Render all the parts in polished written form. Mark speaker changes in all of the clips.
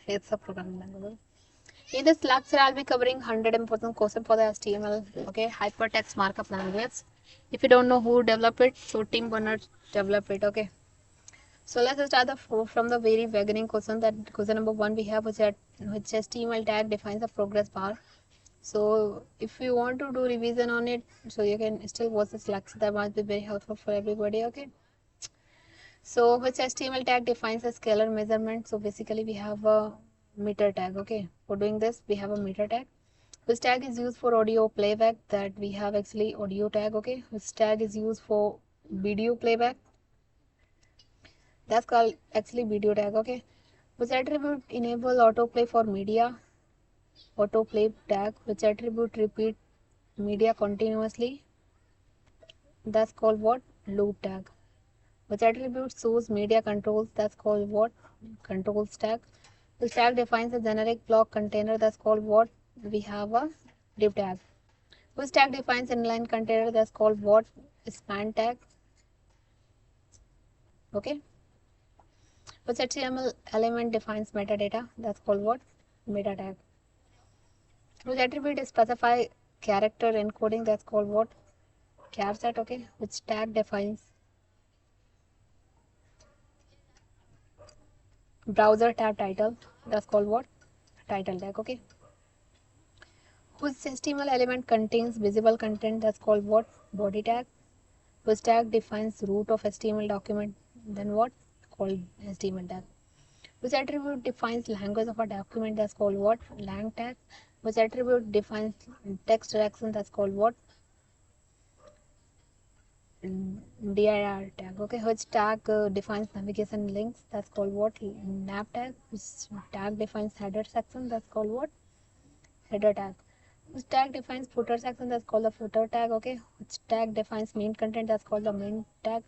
Speaker 1: It's a programming language. In this lecture, I'll be covering 100 important concepts for the HTML, okay, hypertext markup language. If you don't know who developed it, so Tim Berners developed it, okay. So let's start from the very beginning question. That question number 1 we have, which HTML tag defines a progress bar. So if you want to do revision on it, so you can still watch this lecture. That might be very helpful for everybody, okay. So which HTML tag defines a scalar measurement? So basically we have a meter tag, okay. For doing this, we have a meter tag. Which tag is used for audio playback? That we have actually audio tag, okay. Which tag is used for video playback? That's called actually video tag, okay. Which attribute enable autoplay for media? Autoplay tag. Which attribute repeat media continuously? That's called what? Loop tag. Which attribute shows media controls? That's called what? Controls tag. Which tag defines a generic block container? That's called what? We have a div tag. Which tag defines inline container? That's called what? Span tag. Okay. Which HTML element defines metadata? That's called what? Meta tag. Which attribute specify character encoding? That's called what? Char set. Okay. Which tag defines browser tab title? That's called what? Title tag. Okay. Which HTML element contains visible content? That's called what? Body tag. Which tag defines root of HTML document? Then what? Called HTML tag. Which attribute defines language of a document? That's called what? Lang tag. Which attribute defines text direction? That's called what? dir tag. Okay. Which tag defines navigation links? That's called what? Nav tag. Which tag defines header section? That's called what? Header tag. Which tag defines footer section? That's called the footer tag. Okay. Which tag defines main content? That's called the main tag.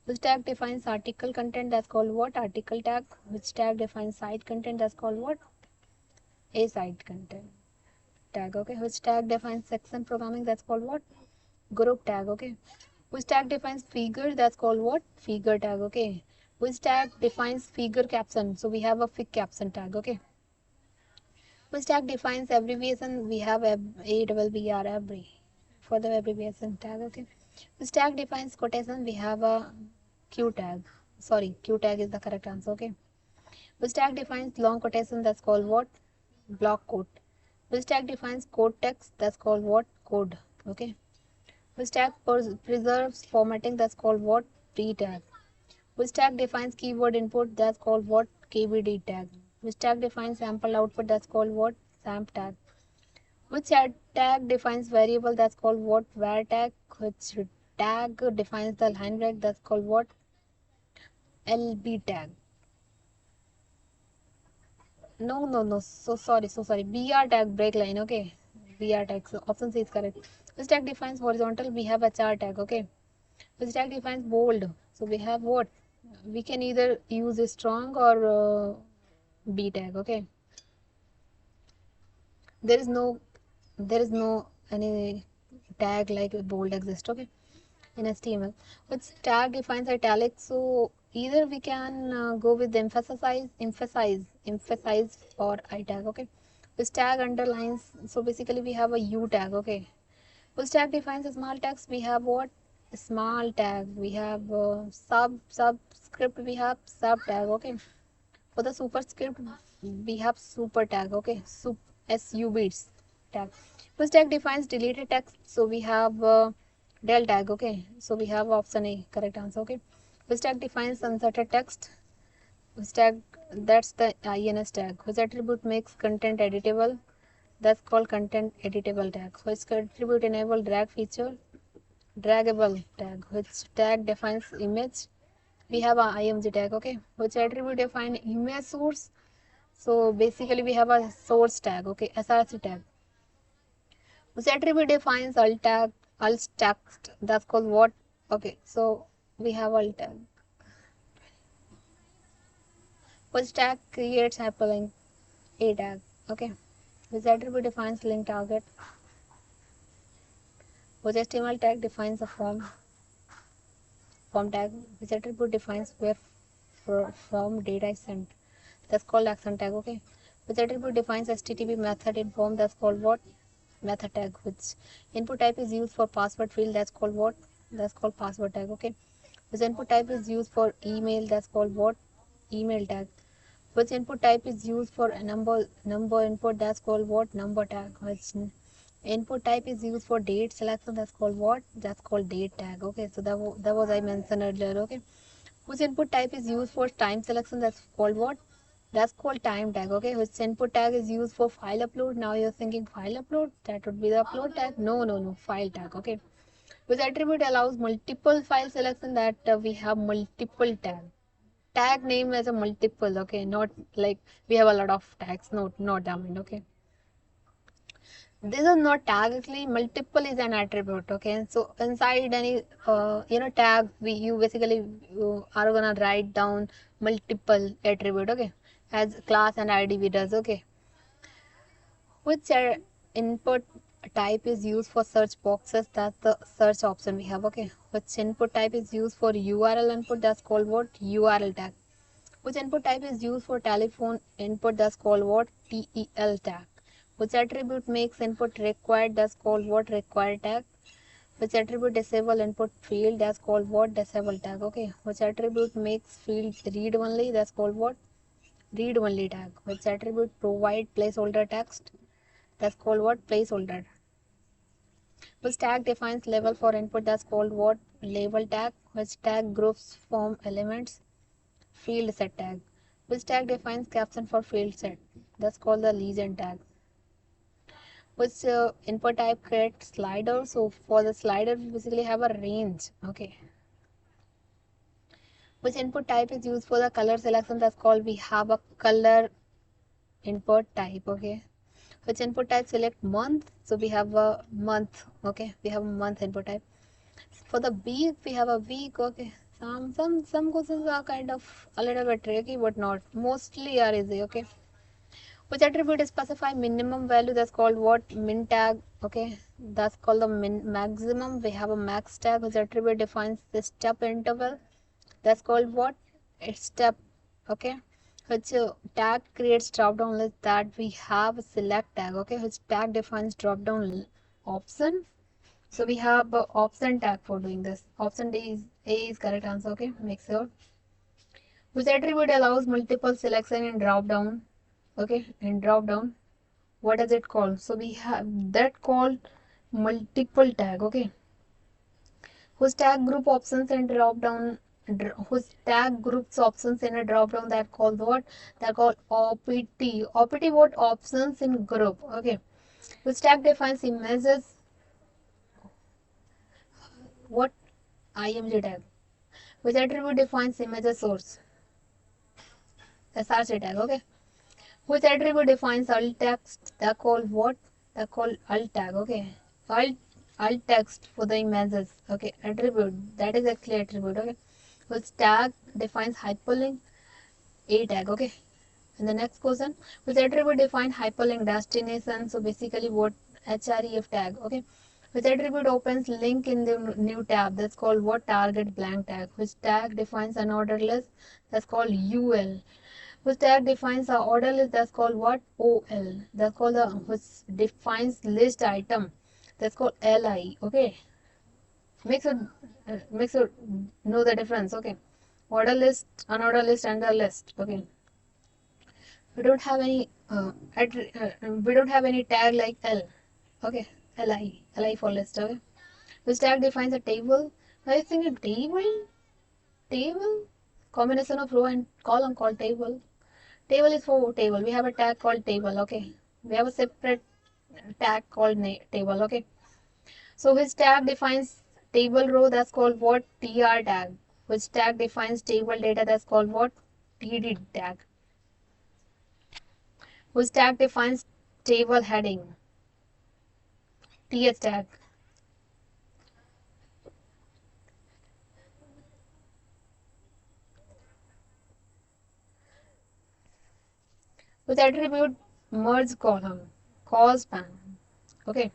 Speaker 1: Which tag defines article content? That's called what? Article tag. Which tag defines site content? That's called what? A site content tag. Okay. Which tag defines section programming? That's called what? Group tag. Okay. Which tag defines figure? That's called what? Figure tag. Okay. Which tag defines figure caption? So we have a fig caption tag. Okay. Which tag defines abbreviation? We have ABBR every for the abbreviation tag. Okay. Which tag defines quotation? We have a Q tag. Sorry, Q tag is the correct answer. Okay. Which tag defines long quotation? That's called what? Block quote. Which tag defines code text? That's called what? Code. Okay. Which tag preserves formatting? That's called what? Pre tag. Which tag defines keyword input? That's called what? KBD tag. Which tag defines sample output? That's called what? Samp tag. Which tag defines variable? That's called what? Var tag. Which tag defines the line break? That's called what? LB tag. No. So sorry. BR tag, break line. Okay. BR tag. So option C is correct. Which tag defines horizontal? We have a HR tag. Okay. Which tag defines bold? So we have what? We can either use a strong or B tag. Okay. There is no any tag like bold exist. Okay. In HTML, which tag defines italic? So either we can go with emphasize or I tag. Okay. Which tag underlines? So basically we have a U tag. Okay. Which tag defines a small text? We have what? Small tag. We have subscript. We have sub tag. Okay. For the superscript, we have super tag. Okay. SUB tag. Which tag defines deleted text? So we have del tag. Okay. So we have option A, correct answer. Okay. Which tag defines uncertain text? Which tag? That's the INS tag. Which attribute makes content editable? That's called content editable tag. Which attribute enable drag feature? Draggable tag. Which tag defines image? We have a IMG tag. Okay. Which attribute define image source? So basically we have a source tag. Okay. SRC tag. Which attribute defines alt tag? Alt text. That's called what? Okay. So we have alt tag. Which tag creates hyperlink? A tag. Okay. Which attribute defines link target? Which HTML tag defines a form tag? Which attribute defines where from data is sent? That's called action tag. Okay. Which attribute defines HTTP method in form, that's called what? Method tag. Which input type is used for password field, that's called what? That's called password tag. Okay. Which input type is used for email, that's called what? Email tag. Which input type is used for a number input, that's called what? Number tag. Which input type is used for date selection, that's called what? That's called date tag. Okay, so that was I mentioned earlier. Okay. Which input type is used for time selection, that's called what? That's called time tag. Okay. Which input tag is used for file upload? Now you're thinking file upload, that would be the upload tag. No, file tag. Okay. Which attribute allows multiple file selection, that we have multiple tag name as a multiple. Okay, not like we have a lot of tags. Not that. Okay, this is not tag. Actually, multiple is an attribute. Okay, so inside any tag, you basically are gonna write down multiple attribute. Okay, as class and id we does. Okay, which input type is used for search boxes, that's the search option we have. Okay, which input type is used for url input, that's called what? Url tag. Which input type is used for telephone input, that's called what? TEL tag. Which attribute makes input required, that's called what? Required tag. Which attribute disable input field, that's called what? Disable tag. Okay, which attribute makes field read only, that's called what? Read only tag. Which attribute provide placeholder text, that's called what? Placeholder. Which tag defines label for input, that's called what? Label tag. Which tag groups form elements, field set tag. Which tag defines caption for field set, that's called the legend tag. Which input type creates slider? So for the slider we basically have a range. Okay, which input type is used for the color selection, that's called we have a color input type. Okay, which input type select month? So we have a month. Okay, we have a month input type. For the week we have a week. Okay, some questions are kind of a little bit tricky, but not mostly are easy. Okay, which attribute specify minimum value, that's called what? Min tag. Okay, that's called the maximum. We have a max tag. Which attribute defines the step interval, that's called what? It's step. Okay, which tag creates drop down list, that we have a select tag. Okay, which tag defines drop down option? So we have option tag for doing this. Option A is correct answer. Okay, make sure. Which attribute allows multiple selection in drop down? Okay, in drop down, what is it called? So we have that called multiple tag. Okay, whose tag group options in drop down, whose tag groups options in a drop down, that called what? That called OPT. OPT what? Options in group. Okay, whose tag defines images, what? IMG tag. Which attribute defines images source? SRC tag. Okay, which attribute defines alt text, that called what? That called alt tag. Okay, alt text for the images. Okay, attribute, that is actually attribute. Okay, which tag defines hyperlink? A tag. Okay, and the next question, which attribute defines hyperlink destination? So basically what? Href tag. Okay, which attribute opens link in the new tab, that's called what? Target blank tag. Which tag defines an order list? That's called UL. Which tag defines a order list? That's called what? OL. That's called the, which defines list item, that's called LI. Okay, makes you know the difference. Okay, order list, unorder list, and the list. Okay, we don't have any we don't have any tag like L. Okay, li for list. Okay, which tag defines a table? I think a table combination of row and column called table. Table is for table. We have a tag called table. Okay, we have a separate tag called table. Okay, so which tag defines table row? That's called what? TR tag. Which tag defines table data? That's called what? TD tag. Which tag defines table heading? TH tag. Which attribute merge column? Call span. Okay.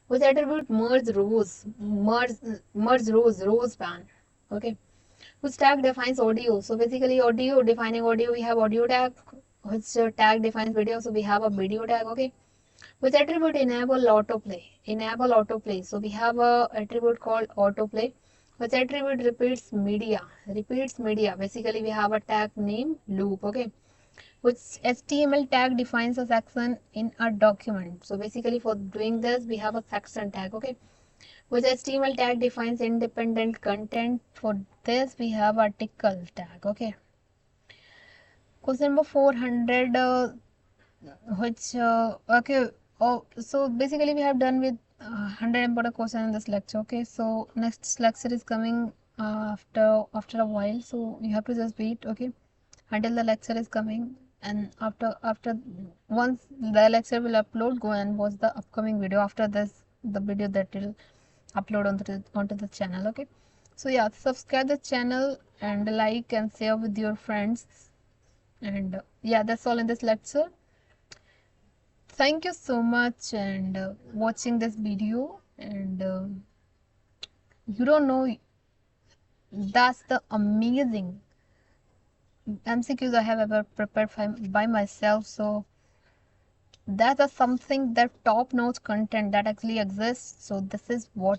Speaker 1: Which attribute merge rows? Merge rows span. Okay. Which tag defines audio? So basically audio, defining audio, we have audio tag. which tag defines video. So we have a video tag. Okay, which attribute enable autoplay. Enable autoplay. So we have a attribute called autoplay, which attribute repeats media. Repeats media. Basically we have a tag name loop. Okay, which HTML tag defines a section in a document. So basically for doing this we have a section tag. Okay, which HTML tag defines independent content. For this we have article tag. Okay, question number 400, which okay, oh, so basically we have done with 100 important questions in this lecture. Okay, so next lecture is coming after a while, so you have to just wait, okay, until the lecture is coming. And after once the lecture will upload, go and watch the upcoming video after this, the video that will upload onto the channel. Okay, so yeah, subscribe the channel and like and share with your friends. And yeah, that's all in this lecture. Thank you so much and watching this video. And you don't know, that's the amazing MCQs I have ever prepared by myself. So that is something, that top notch content that actually exists. So this is what